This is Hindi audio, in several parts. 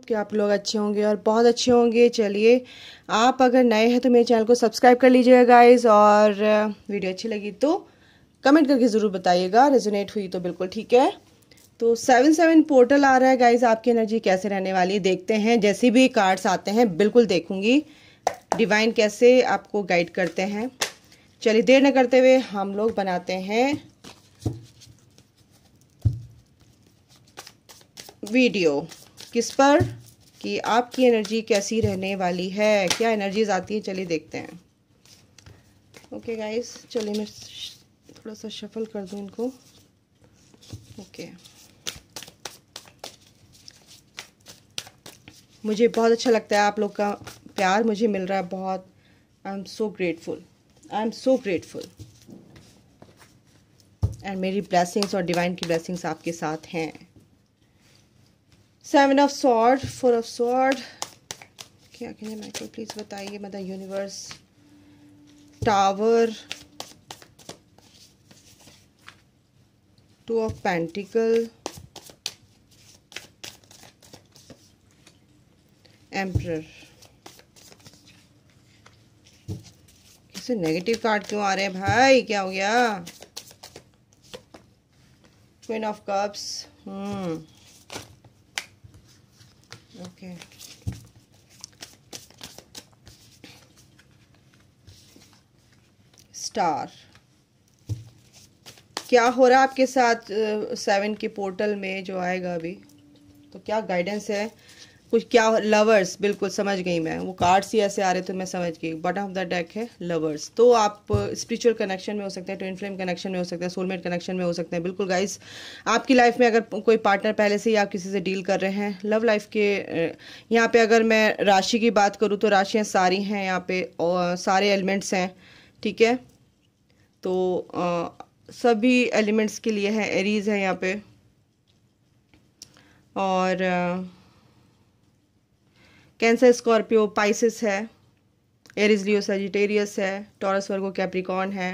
कि आप लोग अच्छे होंगे और बहुत अच्छे होंगे। चलिए, आप अगर नए हैं तो मेरे चैनल को सब्सक्राइब कर लीजिएगा गाइस, और वीडियो अच्छी लगी तो कमेंट करके ज़रूर बताइएगा, रेजोनेट हुई तो बिल्कुल ठीक है। तो 7-7 पोर्टल आ रहा है गाइस, आपकी एनर्जी कैसे रहने वाली है देखते हैं। जैसे भी कार्ड्स आते हैं बिल्कुल देखूंगी डिवाइन कैसे आपको गाइड करते हैं। चलिए देर न करते हुए हम लोग बनाते हैं वीडियो किस पर, कि आपकी एनर्जी कैसी रहने वाली है, क्या एनर्जीज आती है, चलिए देखते हैं। ओके गाइस, चलिए मैं थोड़ा सा शफल कर दूं इनको। ओके, मुझे बहुत अच्छा लगता है, आप लोग का प्यार मुझे मिल रहा है बहुत। I am so grateful, I am so grateful, and मेरी ब्लेसिंग्स और डिवाइन की ब्लेसिंग्स आपके साथ हैं। 7 ऑफ सॉर्ड, 4 ऑफ सॉर्ड, क्या कहेंगे माइकल प्लीज बताइए, mother universe, tower, 2 of pentacle, emperor. कैसे नेगेटिव कार्ड क्यों आ रहे हैं भाई, क्या हो गया? Queen of cups, okay, star. क्या हो रहा है आपके साथ 7 के पोर्टल में जो आएगा अभी, तो क्या गाइडेंस है कुछ, क्या लवर्स, बिल्कुल समझ गई मैं, वो कार्ड्स ही ऐसे आ रहे तो मैं समझ गई। बॉटम ऑफ द डेक है लवर्स, तो आप स्पिरिचुअल कनेक्शन में हो सकते हैं, ट्विन फ्लेम कनेक्शन में हो सकते हैं, सोलमेट कनेक्शन में हो सकते हैं। बिल्कुल गाइस, आपकी लाइफ में अगर कोई पार्टनर पहले से ही आप किसी से डील कर रहे हैं, लव लाइफ के यहाँ पे अगर मैं राशि की बात करूँ तो राशियाँ सारी हैं यहाँ पे, और सारे एलिमेंट्स हैं, ठीक है। तो सभी एलिमेंट्स के लिए है, एरीज है यहाँ पे, और कैंसर, स्कॉर्पियो, पाइसिस है, एरीज, लियो, सजिटेरियस है, टॉरस, वर्गो, कैप्रिकॉर्न है,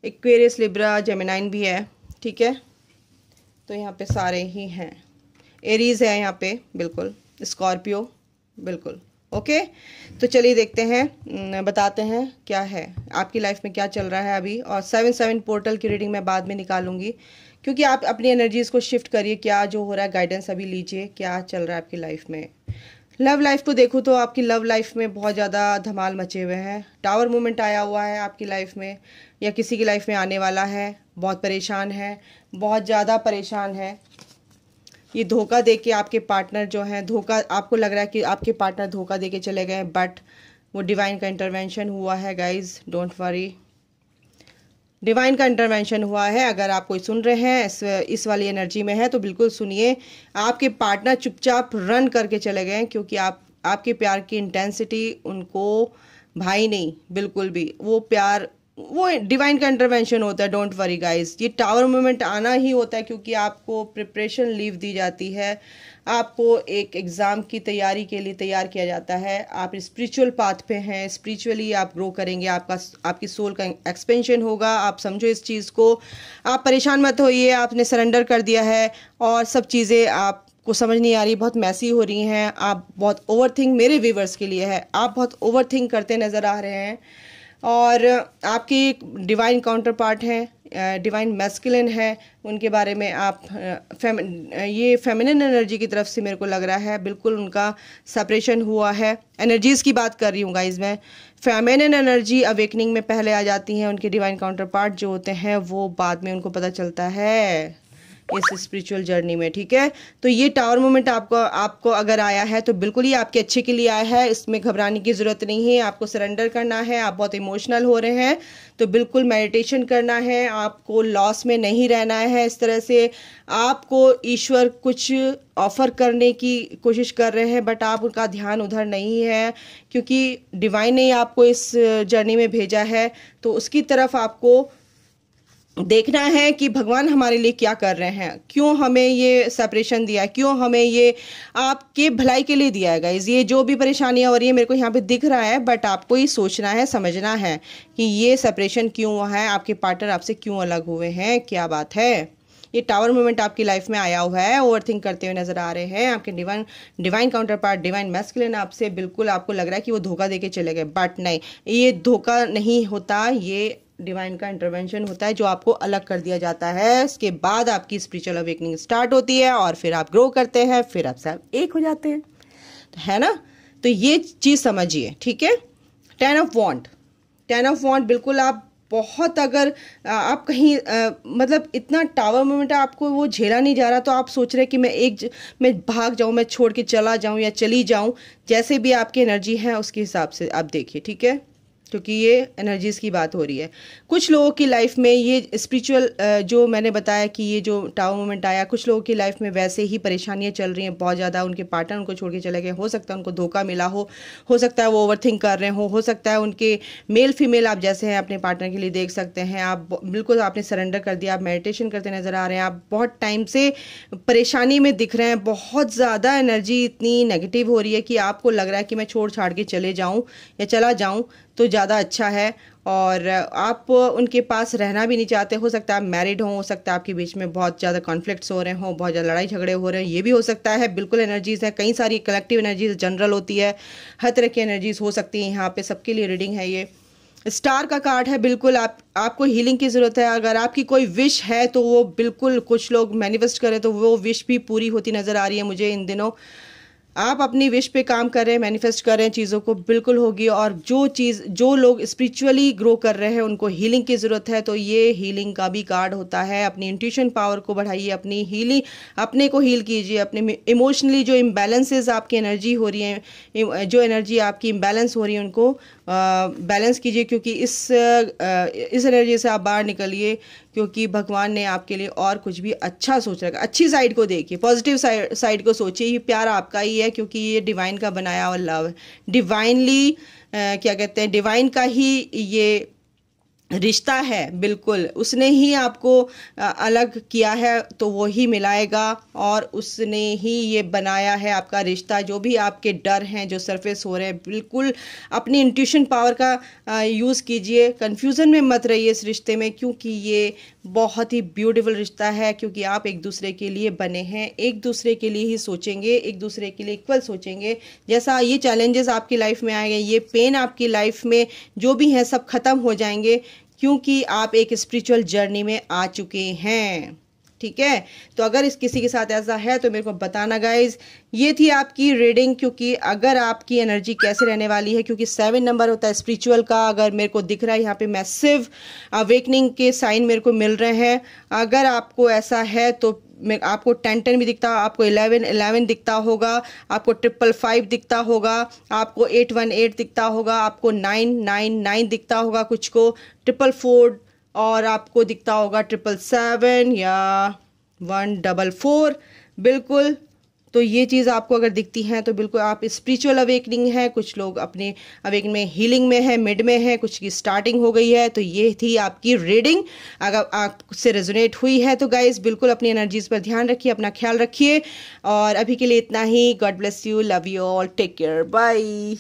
एक्वेरियस, लिब्रा, जेमिनाइन भी है, ठीक है। तो यहाँ पे सारे ही हैं, एरीज है यहाँ पे, बिल्कुल, स्कॉर्पियो, बिल्कुल, ओके। तो चलिए देखते हैं, बताते हैं क्या है आपकी लाइफ में, क्या चल रहा है अभी। और 7-7 पोर्टल की रीडिंग मैं बाद में निकालूंगी, क्योंकि आप अपनी एनर्जीज को शिफ्ट करिए, क्या जो हो रहा है गाइडेंस अभी लीजिए, क्या चल रहा है आपकी लाइफ में। लव लाइफ को देखूँ तो आपकी लव लाइफ में बहुत ज़्यादा धमाल मचे हुए हैं। टावर मूवमेंट आया हुआ है आपकी लाइफ में, या किसी की लाइफ में आने वाला है। बहुत परेशान है, बहुत ज़्यादा परेशान है। ये धोखा दे के आपके पार्टनर जो हैं, धोखा, आपको लग रहा है कि आपके पार्टनर धोखा दे के चले गए, बट वो डिवाइन का इंटरवेंशन हुआ है गाइज, डोंट वरी, डिवाइन का इंटरवेंशन हुआ है। अगर आप कोई सुन रहे हैं इस वाली एनर्जी में है तो बिल्कुल सुनिए। आपके पार्टनर चुपचाप रन करके चले गए, क्योंकि आपके प्यार की इंटेंसिटी उनको भाई नहीं, बिल्कुल भी, वो प्यार, वो डिवाइन का इंटरवेंशन होता है, डोंट वरी गाइस। ये टावर मूवमेंट आना ही होता है, क्योंकि आपको प्रिपरेशन लीव दी जाती है, आपको एक एग्ज़ाम की तैयारी के लिए तैयार किया जाता है। आप स्पिरिचुअल पाथ पे हैं, स्पिरिचुअली आप ग्रो करेंगे, आपकी सोल का एक्सपेंशन होगा, आप समझो इस चीज़ को। आप परेशान मत होइए, आपने सरेंडर कर दिया है और सब चीज़ें आपको समझ नहीं आ रही, बहुत मैसी हो रही हैं, आप बहुत ओवरथिंक, मेरे व्यूवर्स के लिए है, आप बहुत ओवरथिंक करते नज़र आ रहे हैं। और आपकी एक डिवाइन काउंटर पार्ट है, डिवाइन मैस्कुलिन है, उनके बारे में आप ये फेमिनिन एनर्जी की तरफ से मेरे को लग रहा है, बिल्कुल उनका सेपरेशन हुआ है। एनर्जीज़ की बात कर रही हूँ गाइज मैं। फेमिनिन एनर्जी अवेकनिंग में पहले आ जाती हैं, उनके डिवाइन काउंटर पार्ट जो होते हैं वो बाद में उनको पता चलता है इस स्पिरिचुअल जर्नी में, ठीक है। तो ये टावर मोमेंट आपको अगर आया है तो बिल्कुल ही आपके अच्छे के लिए आया है, इसमें घबराने की ज़रूरत नहीं है। आपको सरेंडर करना है, आप बहुत इमोशनल हो रहे हैं तो बिल्कुल मेडिटेशन करना है, आपको लॉस में नहीं रहना है। इस तरह से आपको ईश्वर कुछ ऑफर करने की कोशिश कर रहे हैं, बट आप उनका ध्यान उधर नहीं है, क्योंकि डिवाइन ने आपको इस जर्नी में भेजा है, तो उसकी तरफ आपको देखना है कि भगवान हमारे लिए क्या कर रहे हैं, क्यों हमें ये सेपरेशन दिया है, क्यों हमें ये आपके भलाई के लिए दिया है गाइस। ये जो भी परेशानियां हो रही है मेरे को यहाँ पे दिख रहा है, बट आपको ही सोचना है, समझना है कि ये सेपरेशन क्यों हुआ है, आपके पार्टनर आपसे क्यों अलग हुए हैं, क्या बात है। ये टावर मूवमेंट आपकी लाइफ में आया हुआ है, ओवरथिंक करते हुए नजर आ रहे हैं। आपके divine counter part, divine masculine आपसे बिल्कुल आपको लग रहा है कि वो धोखा देके चले गए, बट नहीं, ये धोखा नहीं होता, ये डिवाइन का इंटरवेंशन होता है जो आपको अलग कर दिया जाता है। इसके बाद आपकी स्पिरिचुअल अवेकनिंग स्टार्ट होती है और फिर आप ग्रो करते हैं, फिर आप सब एक हो जाते हैं, है ना। तो ये चीज समझिए, ठीक है। 10 ऑफ वॉन्ड, 10 ऑफ वॉन्ड बिल्कुल आप बहुत, अगर आप कहीं मतलब इतना टावर मोमेंट आपको वो झेला नहीं जा रहा, तो आप सोच रहे हैं कि मैं भाग जाऊं, मैं छोड़ के चला जाऊं या चली जाऊं, जैसे भी आपकी एनर्जी है उसके हिसाब से आप देखिए, ठीक है, क्योंकि ये एनर्जीज की बात हो रही है। कुछ लोगों की लाइफ में ये स्पिरिचुअल जो मैंने बताया कि ये जो टावर मोमेंट आया, कुछ लोगों की लाइफ में वैसे ही परेशानियां चल रही हैं बहुत ज़्यादा, उनके पार्टनर उनको छोड़ के चले गए, हो सकता है उनको धोखा मिला हो सकता है वो ओवरथिंक कर रहे हो सकता है उनके मेल फीमेल आप जैसे हैं अपने पार्टनर के लिए देख सकते हैं, आप बिल्कुल आपने सरेंडर कर दिया, आप मेडिटेशन करते नजर आ रहे हैं, आप बहुत टाइम से परेशानी में दिख रहे हैं, बहुत ज़्यादा एनर्जी इतनी नेगेटिव हो रही है कि आपको लग रहा है कि मैं छोड़ छाड़ के चले जाऊँ या चला जाऊँ तो ज़्यादा अच्छा है, और आप उनके पास रहना भी नहीं चाहते। हो सकता है आप मैरिड हो सकता है आपके बीच में बहुत ज़्यादा कॉन्फ्लिक्ट्स हो रहे हो, बहुत ज़्यादा लड़ाई झगड़े हो रहे हैं, ये भी हो सकता है। बिल्कुल एनर्जीज है, कई सारी कलेक्टिव एनर्जीज जनरल होती है, हर तरह की एनर्जीज हो सकती हैं यहाँ पे, सबके लिए रीडिंग है। ये स्टार का कार्ड है, बिल्कुल आपको हीलिंग की ज़रूरत है। अगर आपकी कोई विश है तो वो बिल्कुल, कुछ लोग मैनिफेस्ट करें तो वो विश भी पूरी होती नज़र आ रही है मुझे इन दिनों। आप अपनी विश पे काम कर रहे हैं, मैनिफेस्ट कर रहे हैं चीज़ों को, बिल्कुल होगी। और जो लोग स्पिरिचुअली ग्रो कर रहे हैं उनको हीलिंग की ज़रूरत है, तो ये हीलिंग का भी कार्ड होता है। अपनी इंट्यूशन पावर को बढ़ाइए, अपनी हीलिंग, अपने को हील कीजिए, अपने इमोशनली जो इम्बैलेंसेस आपकी एनर्जी हो रही है, जो एनर्जी आपकी इम्बैलेंस हो रही है उनको बैलेंस कीजिए, क्योंकि इस एनर्जी से आप बाहर निकलिए, क्योंकि भगवान ने आपके लिए और कुछ भी अच्छा सोच रखा। अच्छी साइड को देखिए, पॉजिटिव साइड को सोचिए, ये प्यार आपका ही है, क्योंकि ये डिवाइन का बनाया हुआ लव है, डिवाइनली क्या कहते हैं, डिवाइन का ही ये रिश्ता है, बिल्कुल उसने ही आपको अलग किया है तो वो ही मिलाएगा, और उसने ही ये बनाया है आपका रिश्ता। जो भी आपके डर हैं जो सरफेस हो रहे हैं, बिल्कुल अपनी इंट्यूशन पावर का यूज़ कीजिए, कंफ्यूजन में मत रहिए इस रिश्ते में, क्योंकि ये बहुत ही ब्यूटीफुल रिश्ता है, क्योंकि आप एक दूसरे के लिए बने हैं, एक दूसरे के लिए ही सोचेंगे, एक दूसरे के लिए इक्वल सोचेंगे। जैसा ये चैलेंजेस आपकी लाइफ में आएंगे, ये पेन आपकी लाइफ में जो भी है सब खत्म हो जाएंगे, क्योंकि आप एक स्पिरिचुअल जर्नी में आ चुके हैं, ठीक है। तो अगर इस किसी के साथ ऐसा है तो मेरे को बताना गाइज। ये थी आपकी रीडिंग, क्योंकि अगर आपकी एनर्जी कैसे रहने वाली है, क्योंकि 7 नंबर होता है स्पिरिचुअल का। अगर मेरे को दिख रहा है यहाँ पे मैसिव अवेकनिंग के साइन मेरे को मिल रहे हैं, अगर आपको ऐसा है तो आपको 10 भी दिखता, आपको 11 दिखता होगा, आपको 555 दिखता होगा, आपको 818 दिखता होगा, आपको 999 दिखता होगा, कुछ को 444, और आपको दिखता होगा 777 या 144, बिल्कुल। तो ये चीज़ आपको अगर दिखती हैं तो बिल्कुल आप स्पिरिचुअल अवेकनिंग है। कुछ लोग अपने अवेकनिंग में हीलिंग में है, मिड में है, कुछ की स्टार्टिंग हो गई है। तो ये थी आपकी रीडिंग। अगर आपसे रेजोनेट हुई है तो गाइस बिल्कुल अपनी एनर्जीज पर ध्यान रखिए, अपना ख्याल रखिए। और अभी के लिए इतना ही। God bless you, love you all, take care, bye.